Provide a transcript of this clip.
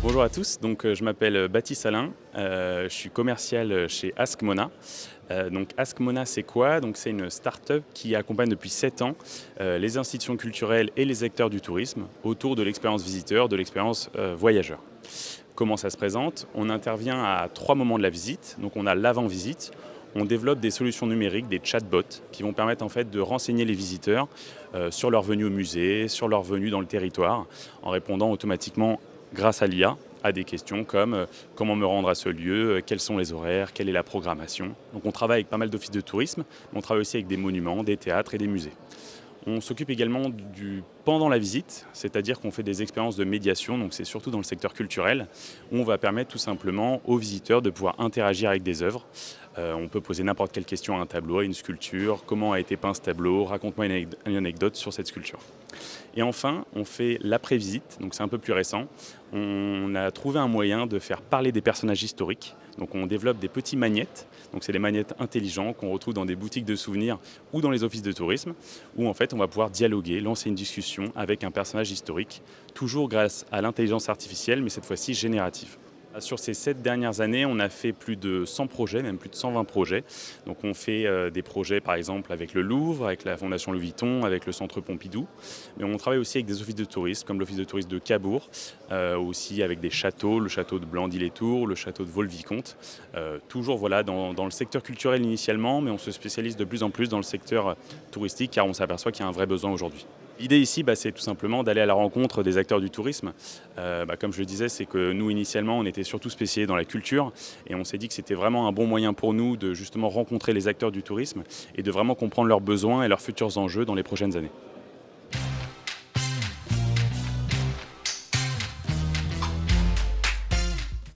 Bonjour à tous, je m'appelle Baptiste Alain, je suis commercial chez Ask Mona. Ask Mona c'est quoi? C'est une start-up qui accompagne depuis 7 ans les institutions culturelles et les acteurs du tourisme autour de l'expérience visiteur, de l'expérience voyageur. Comment ça se présente? On intervient à 3 moments de la visite. Donc on a l'avant-visite, on développe des solutions numériques, des chatbots qui vont permettre en fait de renseigner les visiteurs sur leur venue au musée, sur leur venue dans le territoire, en répondant automatiquement grâce à l'IA à des questions comme comment me rendre à ce lieu, quels sont les horaires, quelle est la programmation. Donc on travaille avec pas mal d'offices de tourisme, mais on travaille aussi avec des monuments, des théâtres et des musées. On s'occupe également du pendant la visite, c'est-à-dire qu'on fait des expériences de médiation, donc c'est surtout dans le secteur culturel, où on va permettre tout simplement aux visiteurs de pouvoir interagir avec des œuvres. On peut poser n'importe quelle question à un tableau, à une sculpture, comment a été peint ce tableau, raconte-moi une anecdote sur cette sculpture. Et enfin, on fait l'après-visite, donc c'est un peu plus récent. On a trouvé un moyen de faire parler des personnages historiques. Donc on développe des petits magnettes, donc c'est des magnettes intelligents qu'on retrouve dans des boutiques de souvenirs ou dans les offices de tourisme, où en fait on va pouvoir dialoguer, lancer une discussion avec un personnage historique, toujours grâce à l'intelligence artificielle, mais cette fois-ci générative. Sur ces 7 dernières années, on a fait plus de 100 projets, même plus de 120 projets. Donc on fait des projets par exemple avec le Louvre, avec la Fondation Louis Vuitton, avec le Centre Pompidou. Mais on travaille aussi avec des offices de tourisme, comme l'office de tourisme de Cabourg, aussi avec des châteaux, le château de Blandy-les-Tours, le château de Vaux-le-Vicomte. Toujours voilà, dans le secteur culturel initialement, mais on se spécialise de plus en plus dans le secteur touristique, car on s'aperçoit qu'il y a un vrai besoin aujourd'hui. L'idée ici, c'est tout simplement d'aller à la rencontre des acteurs du tourisme. Comme je le disais, c'est que nous, initialement, on était surtout spécialisés dans la culture et on s'est dit que c'était vraiment un bon moyen pour nous de justement rencontrer les acteurs du tourisme et de vraiment comprendre leurs besoins et leurs futurs enjeux dans les prochaines années.